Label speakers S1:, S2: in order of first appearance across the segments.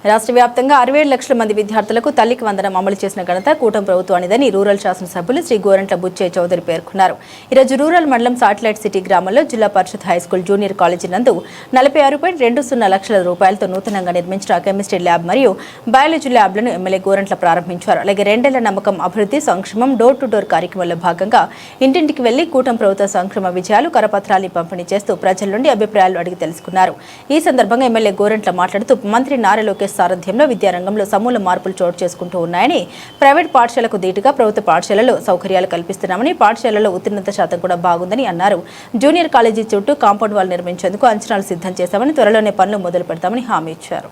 S1: రాష్ట్ర వ్యాప్తంగా 67 లక్షల మంది విద్యార్థులకు తల్లికి వందనం అమలు చేసిన ఘనత కూటమి ప్రభుత్వానిదని రూరల్ శాసనసభ్యులు శ్రీ గోరంట్ల బుచ్చయ్య చౌదరి పేర్కొన్నారు. ఈరోజు రూరల్ మండలం సాటిలైట్ సిటీ గ్రామంలో జిల్లా పరిషత్ హైస్కూల్ జూనియర్ కాలేజీ నందు 46.20 లక్షల రూపాయలతో నూతనంగా నిర్మించిన కెమిస్ట్రీ ల్యాబ్ మరియు బయాలజీ ల్యాబ్లను ఎమ్మెల్యే గోరంట్ల ప్రారంభించారు. అలాగే 2 ఏళ్ల నమ్మకం అభివృద్ధి సంక్షేమం డోర్ టు డోర్ కార్యక్రమంలో భాగంగా ఇంటింటికి వెళ్లి కూటమి ప్రభుత్వ సంక్షేమ విజయాలు కరపత్రాల్ని పంపిణీ చేస్తూ ప్రజల నుండి అభిప్రాయాలు అడిగి తెలుసుకున్నారు. ఈ సందర్భంగా ఎమ్మెల్యే గోరంట్ల మాట్లాడుతూ మంత్రి నారా లోకేష్ సారథ్యంలో విద్యారంగంలో సమూల మార్పులు చోటు చేసుకుంటూ ఉన్నాయని, ప్రైవేట్ పాఠశాలకు ధీటుగా ప్రభుత్వ పాఠశాలలో సౌకర్యాలు కల్పిస్తున్నామని, పాఠశాలలో ఉత్తీర్ణత శాతం కూడా బాగుందని అన్నారు. జూనియర్ కాలేజీ చుట్టూ కాంపౌండ్ వాల్ నిర్మించేందుకు అంచనాలు సిద్ధం చేశామని, త్వరలోనే పనులు మొదలు పెడతామని హామీ ఇచ్చారు.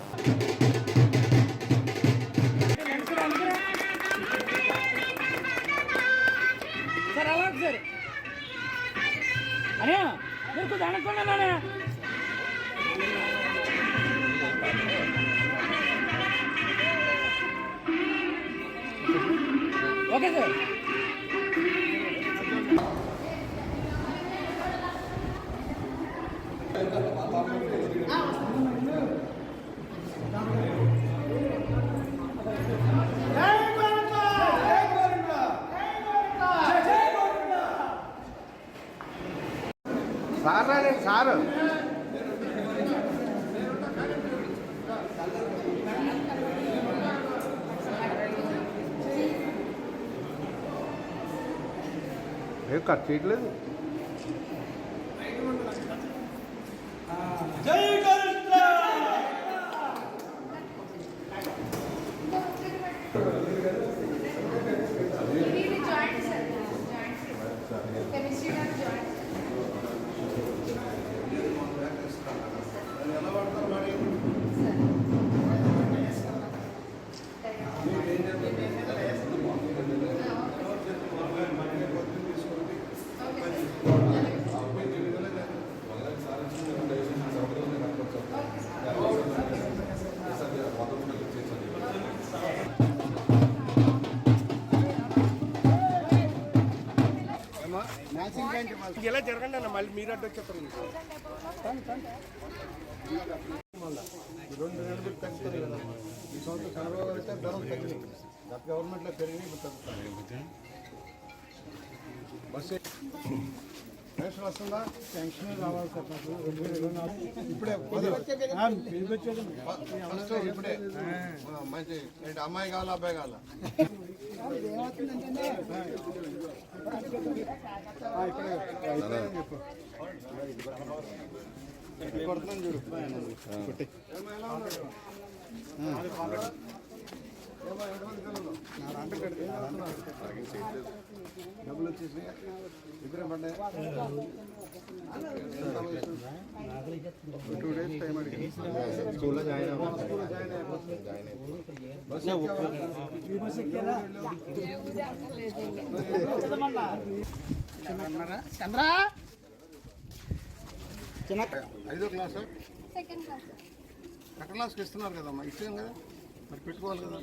S2: Okay sir.
S3: సార్ ఏం కట్ చేయట్లేదు. ఇలా జరగండి అన్న, మళ్ళీ మీరు అడ్డు వచ్చేస్తారు. 2 నెలలు తగ్గుతుంది కదా. ఈ సంవత్సరం చంద్రబాబు అయితే ధరలు తగ్గినాయి, గత గవర్నమెంట్లో పెరిగినాయి, ఇప్పుడు తగ్గుతాయి. బస్సు పెన్షన్ వస్తుందా? పెన్షన్ రావాలి సార్. 2024 ఇప్పుడే ఇప్పుడే మంచి అమ్మాయి కావాలా అబ్బాయి కావాలా? కొడుతున్నాను చూడు. డబ్బులు వచ్చేసి ఇద్దరే పడ్డాయి. 2 days టైం అడిగి స్కూల్లో జాయిన్ చంద్ర 5వ క్లాస్ సెకండ్ క్లాస్కి ఇస్తున్నారు కదమ్మా, ఇచ్చాం కదా, మరి పెట్టుకోవాలి కదా.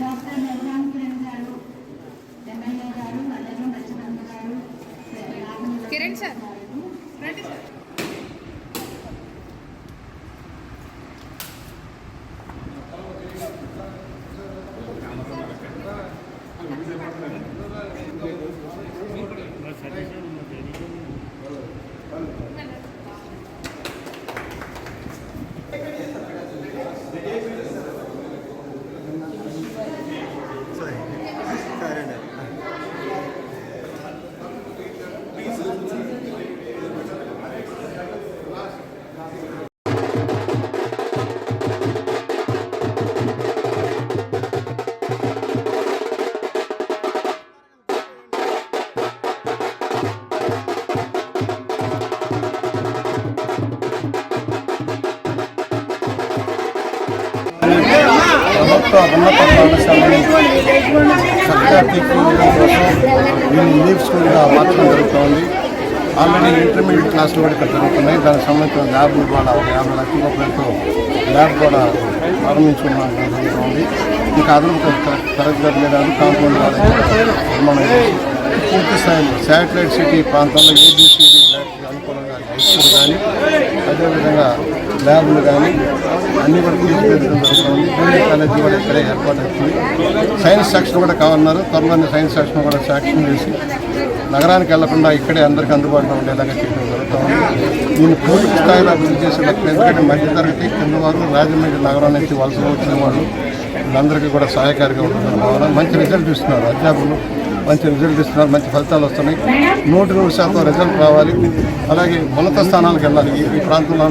S4: డాక్టర్ నిర్మాణ గారు, ఎమ్మెల్యే గారు, అల్లెం లక్ష్మణ్ గారు, కిరణ్ సార్, రండి సార్.
S3: ప్రభుత్వ ఉన్నత పాఠశాలని చక్కగా తీర్చిదిద్దడం కోసం దీన్ని లీవ్ స్కూల్గా మార్చడం జరుగుతుంది. ఆల్రెడీ ఇంటర్మీడియట్ క్లాసులు కూడా ఇక్కడ జరుగుతున్నాయి. దానికి సంబంధించిన ల్యాబ్ కూడా 50 లక్షల రూపాయలతో ల్యాబ్ కూడా ప్రారంభించుకోవడం జరుగుతుంది. ఇంకా అదనపు తరగతి గది మీద కాంపౌండ్ నిర్మాణం చేసి పూర్తి స్థాయిలో శాటిలైట్ సిటీ ప్రాంతంలో ఏబిసిడి బ్లాక్కి అనుకూలంగా హై స్కూల్ కానీ అదేవిధంగా ల్యాబ్లు కానీ అన్నీ కూడా తీర్చిదిద్దడం జరుగుతుంది. జూనియర్ కాలేజీ కూడా ఇక్కడే ఏర్పాటు అవుతుంది. సైన్స్ సెక్షన్ కూడా కావాలన్నారు. త్వరలోనే సైన్స్ సెక్షన్ కూడా శాంక్షన్ చేసి నగరానికి వెళ్లకుండా ఇక్కడే అందరికీ అందుబాటులో ఉండేలాగా చేయడం జరుగుతుంది. దీన్ని పూర్తి స్థాయిలో అభివృద్ధి చేసే లక్ష్యం. ఎందుకంటే మధ్యతరగతి కింద వారు రాజమండ్రి నగరం నుంచి వలస వచ్చిన వాళ్ళు వీళ్ళందరికీ కూడా సహాయకారిగా ఉంటుందని భావన. మంచి రిజల్ట్ ఇస్తున్నారు అధ్యాపకులు, మంచి రిజల్ట్ ఇస్తున్నారు, మంచి ఫలితాలు వస్తున్నాయి. 100% రిజల్ట్ రావాలి. అలాగే ఉన్నత స్థానాలకు వెళ్ళాలి. ఈ ప్రాంతంలో